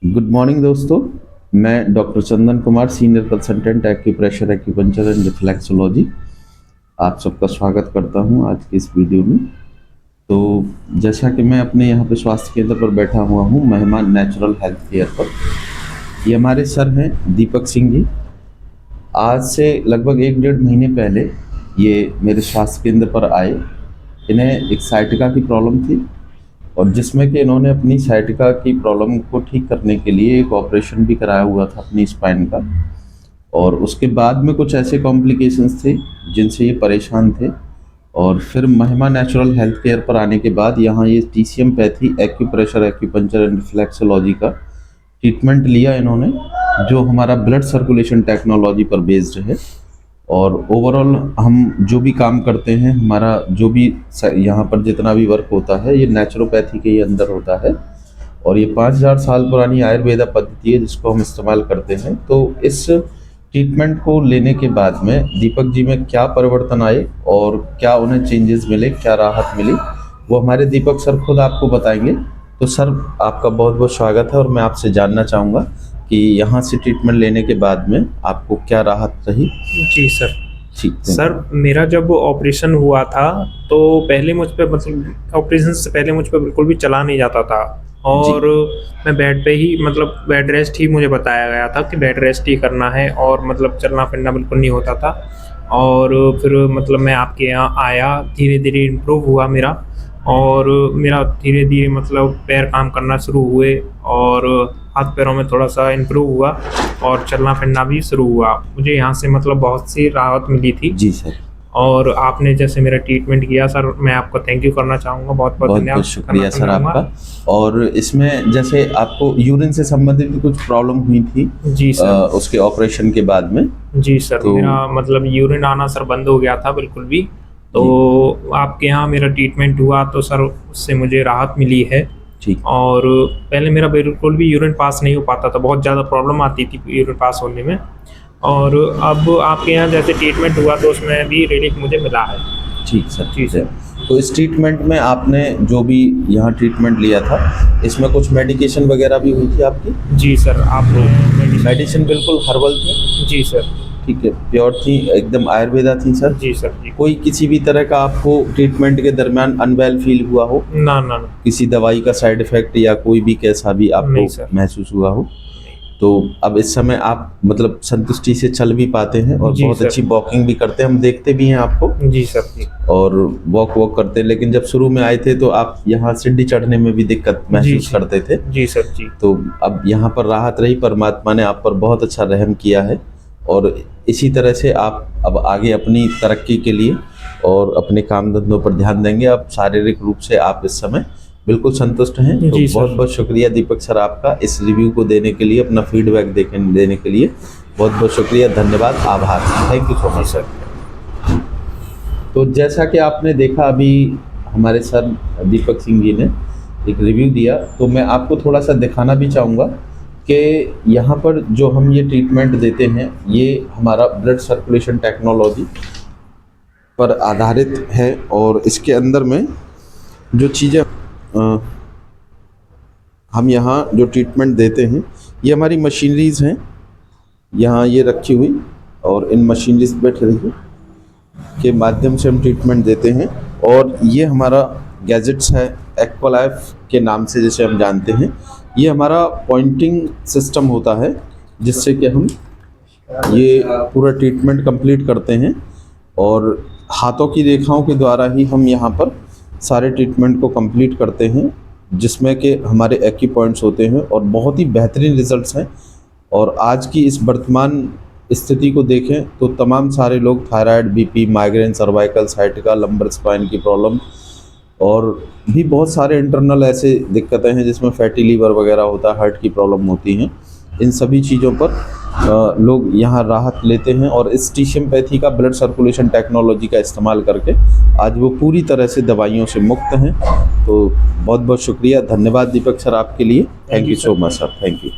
Good morning दोस्तों। मैं doctor Chandan Kumar, senior consultant acupressure, acupuncture and reflexology, आप सबका स्वागत करता हूं आज की इस वीडियो में। तो जैसा कि मैं अपने यहाँ पे स्वास्थ्य केंद्र पर बैठा हुआ हूँ, मेहमान नेचुरल हेल्थ केयर पर। ये हमारे सर हैं दीपक सिंह जी। आज से लगभग 1-1.5 महीने पहले ये मेरे स्वास्थ्य केंद्र पर आए। इन्हें एक साइटिका की प्रॉब्लम थी और जिसमें कि इन्होंने अपनी साइटिका की प्रॉब्लम को ठीक करने के लिए एक ऑपरेशन भी कराया हुआ था अपनी स्पाइन का। और उसके बाद में कुछ ऐसे कॉम्प्लिकेशंस थे जिनसे ये परेशान थे। और फिर महिमा नेचुरल हेल्थ केयर पर आने के बाद यहाँ ये TCM pathy, acupressure, acupuncture and reflexology का ट्रीटमेंट लिया इन्होंने, जो हमारा ब्लड सर्कुलेशन टेक्नोलॉजी पर बेस्ड है। और ओवरऑल हम जो भी काम करते हैं, हमारा जो भी यहाँ पर जितना भी वर्क होता है, ये नेचुरोपैथी के ही अंदर होता है। और ये 5000 साल पुरानी आयुर्वेदा पद्धति है जिसको हम इस्तेमाल करते हैं। तो इस ट्रीटमेंट को लेने के बाद में दीपक जी में क्या परिवर्तन आए और क्या उन्हें चेंजेस मिले, क्या राहत मिली, वो हमारे दीपक सर खुद आपको बताएंगे। तो सर, आपका बहुत बहुत स्वागत है और मैं आपसे जानना चाहूँगा कि यहाँ से ट्रीटमेंट लेने के बाद में आपको क्या राहत रही। जी सर। ठीक है सर, मेरा जब ऑपरेशन हुआ था तो पहले मुझ पे, मतलब ऑपरेशन से पहले मुझ पे बिल्कुल भी चला नहीं जाता था। और मैं बेड पे ही, मतलब बेड रेस्ट ही मुझे बताया गया था कि बेड रेस्ट ही करना है, और मतलब चलना फिरना बिल्कुल नहीं होता था। और फिर मतलब मैं आपके यहाँ आया, धीरे धीरे इम्प्रूव हुआ मेरा, और मेरा धीरे धीरे मतलब पैर काम करना शुरू हुए और हाथ पैरों में थोड़ा सा इम्प्रूव हुआ और चलना फिरना भी शुरू हुआ। मुझे यहाँ से मतलब बहुत सी राहत मिली थी। जी सर। और आपने जैसे मेरा ट्रीटमेंट किया सर, मैं आपको थैंक यू करना चाहूँगा, बहुत बहुत धन्यवाद। शुक्रिया सर आपका। और इसमें जैसे आपको यूरिन से संबंधित भी कुछ प्रॉब्लम हुई थी? जी सर। उसके ऑपरेशन के बाद में? जी सर, तो मेरा मतलब यूरिन आना सर बंद हो गया था बिल्कुल भी। तो आपके यहाँ मेरा ट्रीटमेंट हुआ तो सर उससे मुझे राहत मिली है। ठीक। और पहले मेरा बिल्कुल भी यूरिन पास नहीं हो पाता था, बहुत ज़्यादा प्रॉब्लम आती थी यूरिन पास होने में। और अब आपके यहाँ जैसे ट्रीटमेंट हुआ तो उसमें भी रिलीफ मुझे मिला है। ठीक सर। जी सर। तो इस ट्रीटमेंट में आपने जो भी यहाँ ट्रीटमेंट लिया था, इसमें कुछ मेडिकेशन वगैरह भी हुई थी आपकी? जी सर। आप मेडिसिन बिल्कुल हर्बल थी? जी सर। ठीक है, प्योर थी, एकदम आयुर्वेदा थी सर? जी सर। जी। कोई किसी भी तरह का आपको ट्रीटमेंट के दरमियान अनवेल फील हुआ हो? ना ना ना। किसी दवाई का साइड इफेक्ट या कोई भी कैसा भी आपको महसूस हुआ हो? तो अब इस समय आप मतलब संतुष्टि से चल भी पाते हैं और बहुत अच्छी वॉकिंग भी करते हैं, हम देखते भी हैं आपको। जी सर। जी। और वॉक करते हैं। लेकिन जब शुरू में आए थे तो आप यहाँ सीढ़ी चढ़ने में भी दिक्कत महसूस करते थे? जी सर। जी। तो अब यहाँ पर राहत रही, परमात्मा ने आप पर बहुत अच्छा रहम किया है। और इसी तरह से आप अब आगे अपनी तरक्की के लिए और अपने काम धंधों पर ध्यान देंगे। अब शारीरिक रूप से आप इस समय बिल्कुल संतुष्ट हैं। तो बहुत बहुत शुक्रिया दीपक सर आपका इस रिव्यू को देने के लिए, अपना फीडबैक देने के लिए बहुत बहुत शुक्रिया, धन्यवाद, आभार। Thank you so much sir. तो जैसा कि आपने देखा, अभी हमारे सर दीपक सिंह जी ने एक रिव्यू दिया, तो मैं आपको थोड़ा सा दिखाना भी चाहूँगा कि यहाँ पर जो हम ये ट्रीटमेंट देते हैं, ये हमारा ब्लड सर्कुलेशन टेक्नोलॉजी पर आधारित है। और इसके अंदर में जो चीज़ें हम यहाँ जो ट्रीटमेंट देते हैं, ये हमारी मशीनरीज़ हैं यहाँ ये रखी हुई, और इन मशीनरीज बैठ रही के माध्यम से हम ट्रीटमेंट देते हैं। और ये हमारा गैजेट्स है, एक्वालाइफ के नाम से जिसे हम जानते हैं। ये हमारा पॉइंटिंग सिस्टम होता है जिससे कि हम ये पूरा ट्रीटमेंट कंप्लीट करते हैं, और हाथों की रेखाओं के द्वारा ही हम यहाँ पर सारे ट्रीटमेंट को कंप्लीट करते हैं, जिसमें कि हमारे एक्यू पॉइंट्स होते हैं और बहुत ही बेहतरीन रिजल्ट्स हैं। और आज की इस वर्तमान स्थिति को देखें तो तमाम सारे लोग thyroid, BP, migraine, cervical, sciatica, lumbar spine की प्रॉब्लम और भी बहुत सारे इंटरनल ऐसे दिक्कतें हैं जिसमें फैटी लीवर वगैरह होता है, हार्ट की प्रॉब्लम होती हैं। इन सभी चीज़ों पर लोग यहाँ राहत लेते हैं। और इस TCM पैथी का ब्लड सर्कुलेशन टेक्नोलॉजी का इस्तेमाल करके आज वो पूरी तरह से दवाइयों से मुक्त हैं। तो बहुत बहुत शुक्रिया, धन्यवाद दीपक सर आपके लिए। Thank you so much sir. Thank you.